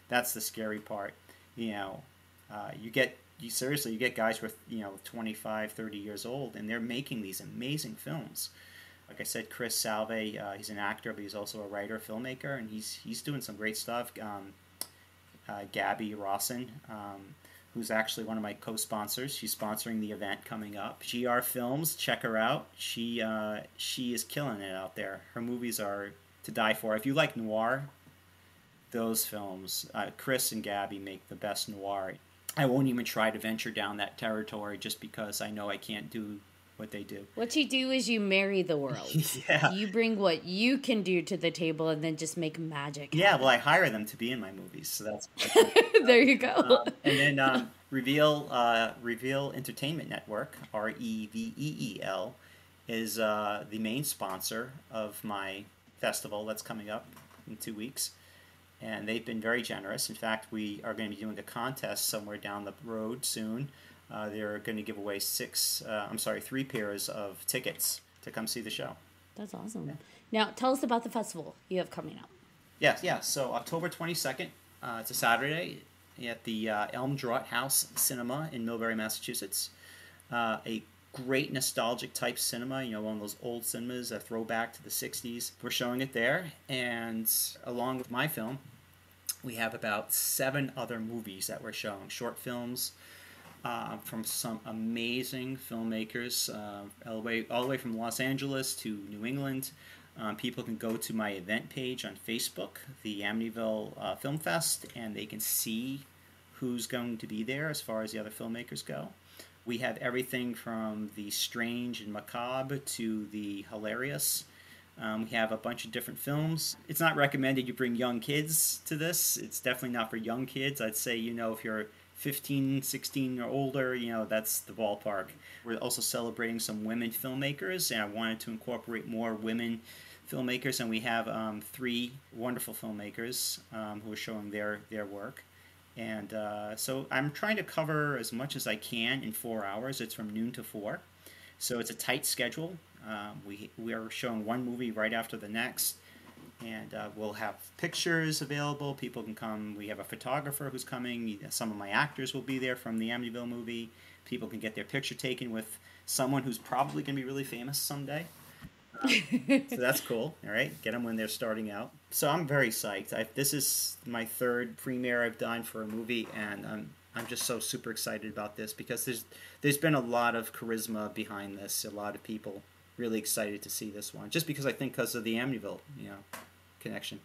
That's the scary part. You get guys who are 25, 30 years old, and they're making these amazing films. Like I said, Chris Salve, he's an actor, but he's also a writer, filmmaker, and he's doing some great stuff. Gabby Rawson, who's actually one of my co-sponsors, she's sponsoring the event coming up. GR Films, check her out. She is killing it out there. Her movies are to die for. If you like noir, those films, Chris and Gabby make the best noir. I won't even try to venture down that territory just because I know I can't do what they do. What you do is you marry the world. Yeah. You bring what you can do to the table and then just make magic happen. Yeah, well, I hire them to be in my movies, so that's there you go. And then Reveal Entertainment Network, REVEEL, is the main sponsor of my festival that's coming up in 2 weeks. And they've been very generous. In fact, we are going to be doing a contest somewhere down the road soon. They're going to give away 3 pairs of tickets to come see the show. That's awesome. Yeah. Now, tell us about the festival you have coming up. Yes. So October 22nd, it's a Saturday at the Elm Draught House Cinema in Millbury, Massachusetts. A great nostalgic type cinema, one of those old cinemas, a throwback to the 60s. We're showing it there, and along with my film, we have about 7 other movies that we're showing, short films from some amazing filmmakers, all the way from Los Angeles to New England. People can go to my event page on Facebook, the Amityville Film Fest, and they can see who's going to be there as far as the other filmmakers go. We have everything from the strange and macabre to the hilarious. We have a bunch of different films. It's not recommended you bring young kids to this. It's definitely not for young kids. I'd say, if you're 15, 16 or older, that's the ballpark. We're also celebrating some women filmmakers, and I wanted to incorporate more women filmmakers, and we have 3 wonderful filmmakers who are showing their work. And so I'm trying to cover as much as I can in 4 hours. It's from noon to 4. So it's a tight schedule. We are showing one movie right after the next. And we'll have pictures available. People can come. We have a photographer who's coming. Some of my actors will be there from the Amityville movie. People can get their picture taken with someone who's probably going to be really famous someday. So that's cool. All right, get them when they're starting out. So I'm very psyched. This is my 3rd premiere I've done for a movie, and I'm just so super excited about this because there's been a lot of charisma behind this. A lot of people really excited to see this one, just because I think because of the Amityville, connection.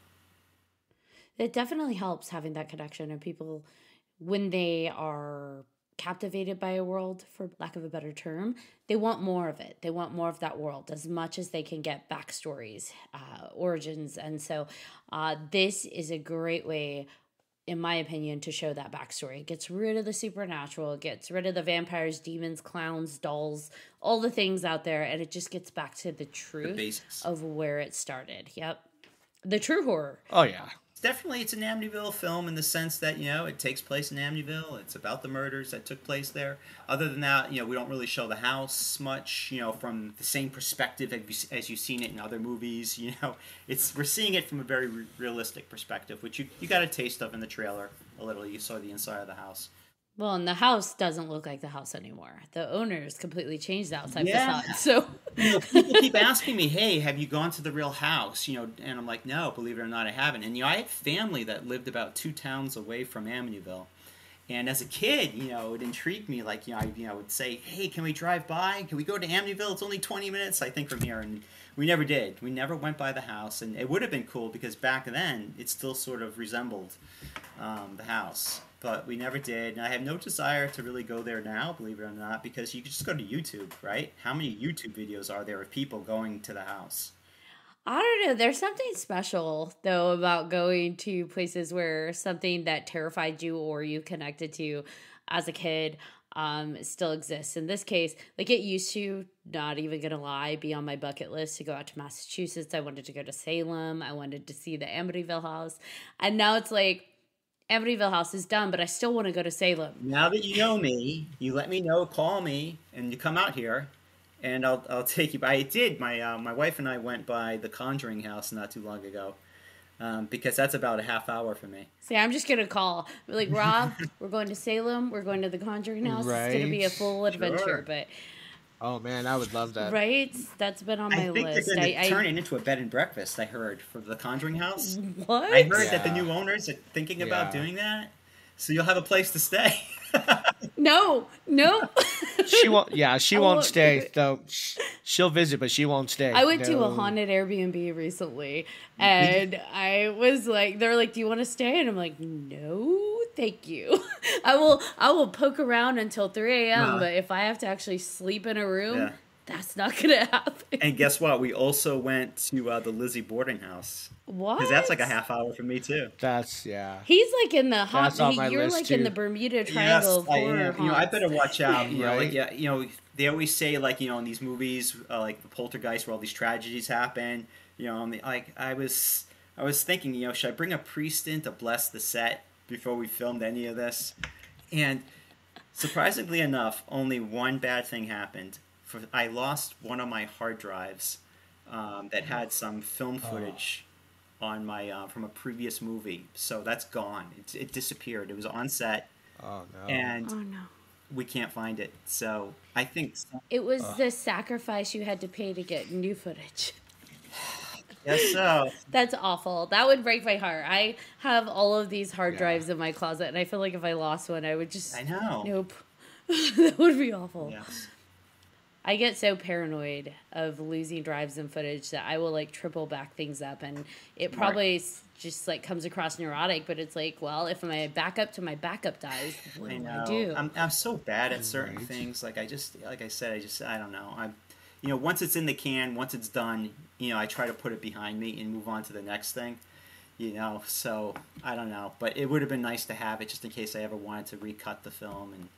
It definitely helps having that connection, and people, when they are captivated by a world, for lack of a better term, they want more of it. They want more of that world as much as they can get backstories, origins. And so this is a great way, in my opinion, to show that backstory. It gets rid of the supernatural, it gets rid of the vampires, demons, clowns, dolls, all the things out there, and it just gets back to the truth of where it started. Yep. The true horror. Oh, yeah. Definitely, it's an Amityville film in the sense that, it takes place in Amityville. It's about the murders that took place there. Other than that, we don't really show the house much, from the same perspective as you've seen it in other movies. We're seeing it from a very realistic perspective, which you got a taste of in the trailer a little. You saw the inside of the house. Well, and the house doesn't look like the house anymore. The owners completely changed the outside facade. So people keep asking me, "Hey, have you gone to the real house?" And I'm like, "No, believe it or not, I haven't." And I had family that lived about 2 towns away from Amityville. And as a kid, it intrigued me. Like, I would say, "Hey, can we drive by? Can we go to Amityville? It's only 20 minutes, I think, from here." And we never did. We never went by the house, and it would have been cool because back then it still sort of resembled the house. But we never did, and I have no desire to really go there now, believe it or not, because you can just go to YouTube, right? How many YouTube videos are there of people going to the house? I don't know. There's something special, though, about going to places where something that terrified you or you connected to as a kid still exists. In this case, like, it used to, not even gonna lie, be on my bucket list to go out to Massachusetts. I wanted to go to Salem. I wanted to see the Amityville house. And now it's like, Amityville House is done, but I still want to go to Salem. Now that you know me, you let me know, call me, and you come out here, and I'll take you. I did. My wife and I went by the Conjuring house not too long ago, because that's about a half hour for me. See, I'm just gonna call. We're like, Rob, we're going to Salem. We're going to the Conjuring house. It's gonna be a full adventure, Sure. but. Oh man, I would love that. Right? That's been on my I think list. they're going to turn it into a bed and breakfast, I heard, for the Conjuring house. What? I heard that the Yeah. new owners are thinking about Yeah. doing that. So you'll have a place to stay. No. She won't. Yeah, she I won't won't do stay. it. Though she'll visit, but she won't stay. I went to a No. haunted Airbnb recently, and I was like, they're like, "Do you want to stay?" And I'm like, "No, thank you. I will poke around until 3 a.m. Uh-huh. But if I have to actually sleep in a room, Yeah. that's not gonna happen." And guess what? We also went to the Lizzie boarding house. What? Because that's like a half hour for me, too. That's yeah. He's like in the That's on my you're list, like in too. the Bermuda Triangle of I horror. am. You know, I haunts. better watch out. You know, Right. like, yeah, they always say, like, in these movies, like the Poltergeist, where all these tragedies happen. Like I was thinking, should I bring a priest in to bless the set before we filmed any of this? And surprisingly enough, only one bad thing happened. I lost one of my hard drives that had some film footage on my from a previous movie, so that's gone. It disappeared. It was on set, Oh no. and Oh no. we can't find it. So I think, It was the sacrifice you had to pay to get new footage. yes, so That's awful. That would break my heart. I have all of these hard Yeah. drives in my closet, and I feel like if I lost one, I would just. I know. Nope. That would be awful. Yes. I get so paranoid of losing drives and footage that I will like triple back things up, and it probably just like comes across neurotic. But it's like, well, if my backup to my backup dies, what I do know. I do? I'm so bad at certain Right. things. Like I said, I don't know. Once it's in the can, once it's done, I try to put it behind me and move on to the next thing. So I don't know. But it would have been nice to have it just in case I ever wanted to recut the film and,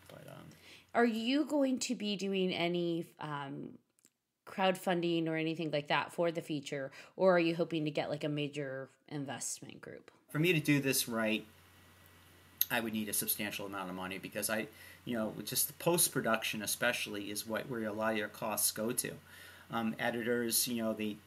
but Are you going to be doing any crowdfunding or anything like that for the feature, or are you hoping to get like a major investment group? for me to do this right, I would need a substantial amount of money because just the post-production especially is where a lot of your costs go to. Editors, they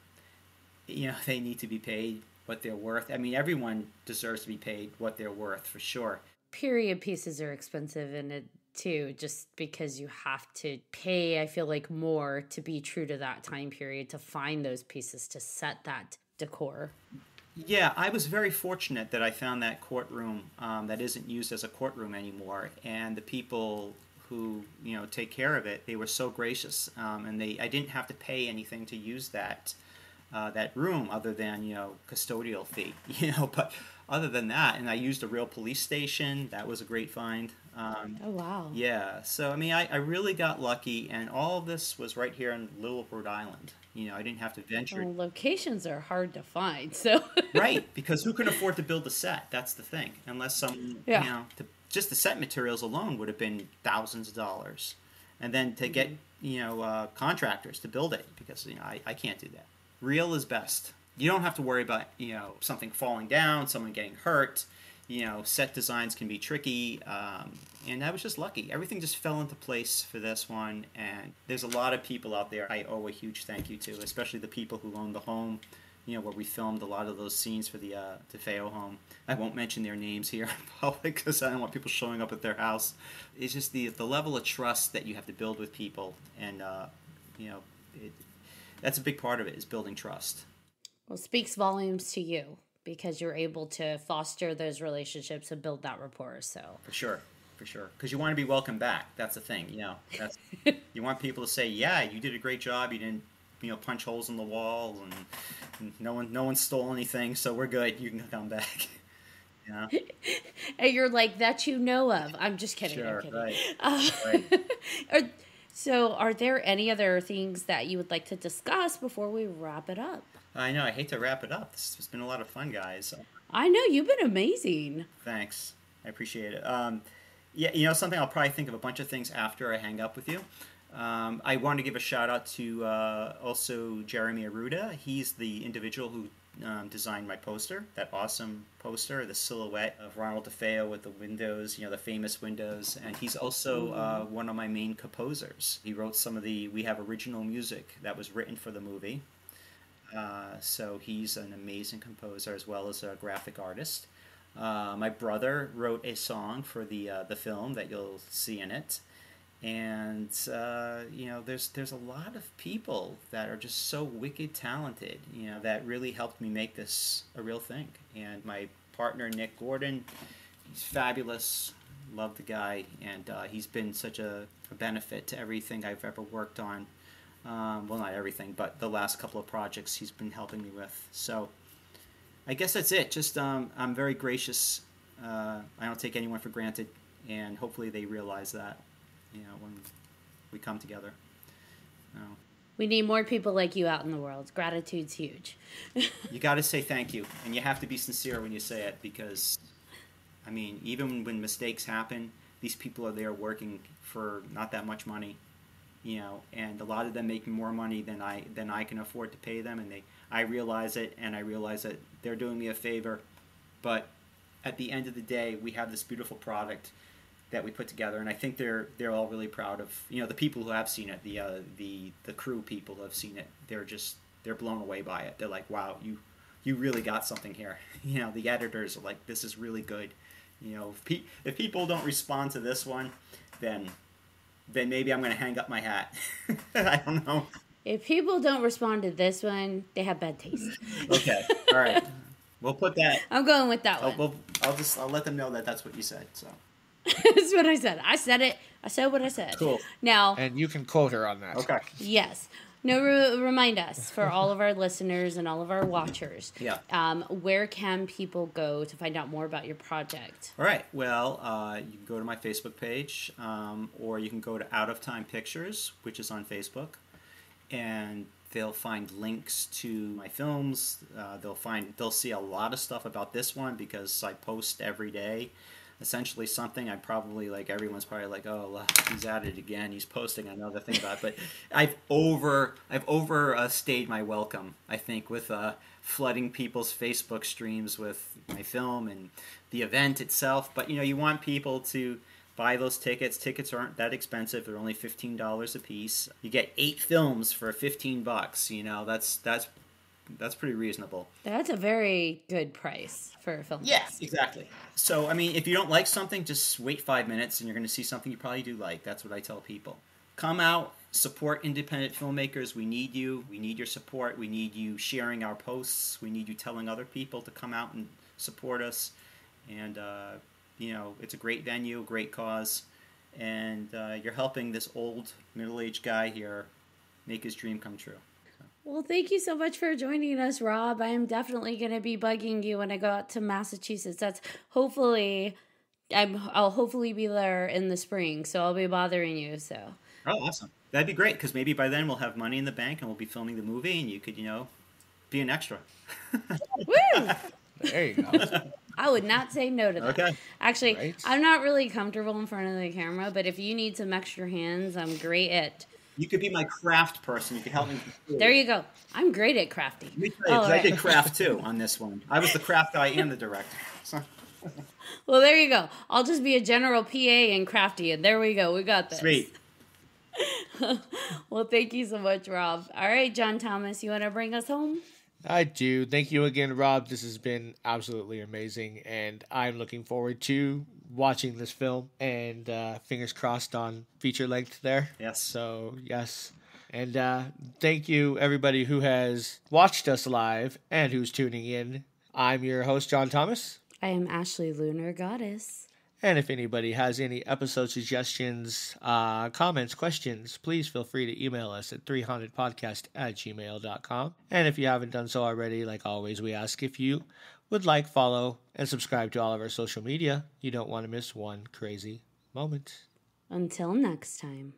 need to be paid what they're worth. I mean, everyone deserves to be paid what they're worth for sure. Period pieces are expensive in it too, just because you have to pay, I feel like, more to be true to that time period, to find those pieces, to set that decor. Yeah, I was very fortunate that I found that courtroom that isn't used as a courtroom anymore, and the people who take care of it, they were so gracious, and I didn't have to pay anything to use that room other than custodial fee, but other than that, and I used a real police station. That was a great find. Oh, wow. Yeah, so I mean, I really got lucky, and all of this was right here in Little Rhode Island. I didn't have to venture. Well, locations are hard to find, so. Right, because who can afford to build a set? That's the thing. Unless someone, Yeah. just the set materials alone would have been thousands of dollars, and then to get contractors to build it, because I can't do that. Real is best. You don't have to worry about something falling down, someone getting hurt. Set designs can be tricky, and I was just lucky. Everything just fell into place for this one, and there's a lot of people out there I owe a huge thank you to, especially the people who own the home, where we filmed a lot of those scenes for the DeFeo home. I won't mention their names here in public because I don't want people showing up at their house. It's just the level of trust that you have to build with people, and that's a big part of it, is building trust. Well, speaks volumes to you because you're able to foster those relationships and build that rapport. So For sure. Because you want to be welcome back. That's the thing. That's you want people to say, "Yeah, you did a great job. You didn't, punch holes in the walls, and no one stole anything. So we're good. You can come back." and you're like, that you know of. I'm just kidding. I'm Sure. kidding. Right. So are there any other things that you would like to discuss before we wrap it up? I know. I hate to wrap it up. This has been a lot of fun, guys. I know, you've been amazing. Thanks. I appreciate it. Yeah, something I'll probably think of a bunch of things after I hang up with you. I want to give a shout out to also Jeremy Arruda. He's the individual who designed my poster, that awesome poster, the silhouette of Ronald DeFeo with the windows, the famous windows. And he's also one of my main composers. He wrote we have original music that was written for the movie. So he's an amazing composer as well as a graphic artist. My brother wrote a song for the film that you'll see in it. And there's a lot of people that are just so wicked talented, that really helped me make this a real thing. And my partner Nick Gordon, he's fabulous, love the guy, and he's been such a benefit to everything I've ever worked on. Well, not everything, but the last couple of projects he's been helping me with. So I guess that's it. Just I'm very gracious. I don't take anyone for granted, and hopefully they realize that. When we come together. We need more people like you out in the world. Gratitude's huge. You got to say thank you, and you have to be sincere when you say it, because, even when mistakes happen, these people are there working for not that much money, and a lot of them make more money than I can afford to pay them, and I realize it, and I realize that they're doing me a favor, but at the end of the day, we have this beautiful product that we put together, and I think they're all really proud of the people who have seen it, the crew people who have seen it. They're blown away by it. They're like, wow, you really got something here. The editors are like, this is really good. If people don't respond to this one, then maybe I'm going to hang up my hat. I don't know. If people don't respond to this one, they have bad taste. Okay, all right, we'll put that. I'm going with that one. I'll let them know that that's what you said. So. That's what I said. I said it. I said what I said. Cool. Now, and you can quote her on that. Okay. Yes. Now, remind us, for all of our listeners and all of our watchers, where can people go to find out more about your project? All right. Well, you can go to my Facebook page, or you can go to Out of Time Pictures, which is on Facebook, and they'll find links to my films. They'll see a lot of stuff about this one because I post every day. Essentially something I probably, everyone's probably like, oh, he's at it again, he's posting another thing about it. But I've overstayed my welcome, I think, with flooding people's Facebook streams with my film and the event itself. But you want people to buy those tickets. Tickets aren't that expensive. They're only $15 a piece. You get 8 films for $15. That's pretty reasonable. That's a very good price for a film. Yeah, exactly. So, if you don't like something, just wait 5 minutes and you're going to see something you probably do like. That's what I tell people. Come out, support independent filmmakers. We need you. We need your support. We need you sharing our posts. We need you telling other people to come out and support us. And, it's a great venue, a great cause. And you're helping this old middle-aged guy here make his dream come true. Well, thank you so much for joining us, Rob. I am definitely going to be bugging you when I go out to Massachusetts. I'll hopefully be there in the spring, so I'll be bothering you. So. Oh, awesome! That'd be great because maybe by then we'll have money in the bank and we'll be filming the movie, and you could, be an extra. Woo! There you go. I would not say no to that. Okay. Actually, right. I'm not really comfortable in front of the camera, but if you need some extra hands, I'm great at. You could be my craft person. You could help me. There you go. I'm great at crafting. Me too, because I did craft too on this one. I was the craft guy and the director. So. Well, there you go. I'll just be a general PA and crafty, and there we go. We got this. Sweet. Well, thank you so much, Rob. All right, John Thomas, you want to bring us home? I do. Thank you again, Rob. This has been absolutely amazing, and I'm looking forward to watching this film, and fingers crossed on feature length there. Yes. So, yes. And thank you, everybody who has watched us live and who's tuning in. I'm your host, John Thomas. I am Ashley Lunar Goddess. And if anybody has any episode suggestions, comments, questions, please feel free to email us at 300podcast@gmail.com. And if you haven't done so already, like always, we ask if you would like, follow, and subscribe to all of our social media. You don't want to miss one crazy moment. Until next time.